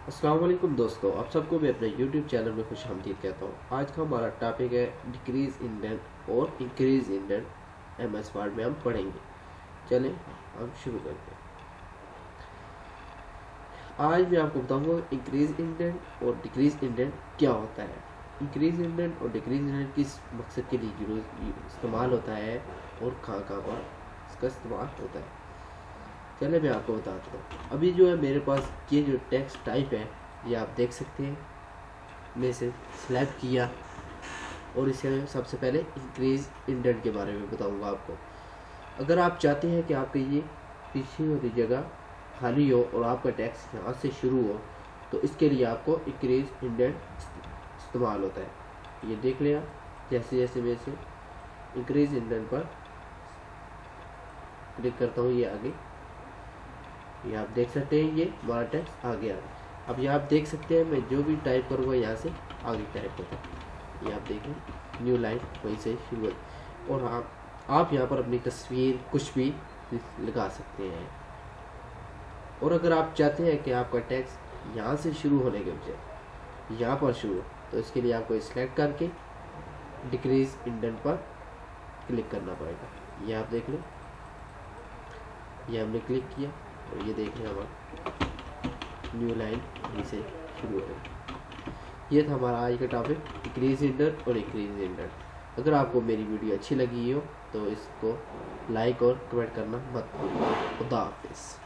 अस्सलाम वालेकुम दोस्तों, आप सबको मैं अपने YouTube चैनल में खुश आमदीद कहता हूँ। आज का हमारा टॉपिक है डिक्रीज इंडेंट और इंक्रीज इंडेंट। MS वर्ड में हम पढ़ेंगे। चलें हम शुरू करते हैं। आज मैं आपको बताऊंगा इंक्रीज इंडेंट और डिक्रीज इंडेंट क्या होता है। इंक्रीज इंडेंट और डिक्रीज इंडेंट किस मकसद के लिए इस्तेमाल होता है और कहाँ कहाँ पर इसका इस्तेमाल होता है। चले मैं आपको बताता हूँ। अभी जो है मेरे पास ये जो टेक्स्ट टाइप है, ये आप देख सकते हैं। मैं इसे सिलेक्ट किया और इसे सबसे पहले इंक्रीज इंडेंट के बारे में बताऊंगा आपको। अगर आप चाहते हैं कि आपकी ये पीछे वाली जगह खाली हो और आपका टेक्स्ट यहाँ से शुरू हो, तो इसके लिए आपको इंक्रीज इंडेंट इस्तेमाल होता है। ये देख लिया। जैसे जैसे मैं इसे इंक्रीज इंडेंट पर क्लिक करता हूँ, ये आगे, ये आप देख सकते हैं, ये हमारा टेक्स्ट आ गया। अब ये आप देख सकते हैं, मैं जो भी टाइप करूँगा यहाँ से आगे टाइप होता है। ये आप देखें, न्यू लाइन वहीं से शुरू है। और आप यहाँ पर अपनी तस्वीर कुछ भी लगा सकते हैं। और अगर आप चाहते हैं कि आपका टेक्स्ट यहाँ से शुरू होने के बजाय यहाँ पर शुरू हो, तो इसके लिए आपको सिलेक्ट करके डिक्रीज इंडेंट पर क्लिक करना पड़ेगा। ये आप देख लें, ये हमने क्लिक किया और ये देख लें हमारा न्यू लाइन यहीं से शुरू हो गई। ये था हमारा आज का टॉपिक, डिक्रीज इंडेंट और इंक्रीज इंडेंट। अगर आपको मेरी वीडियो अच्छी लगी हो तो इसको लाइक और कमेंट करना मत भूलिए। खुदा हाफिज़।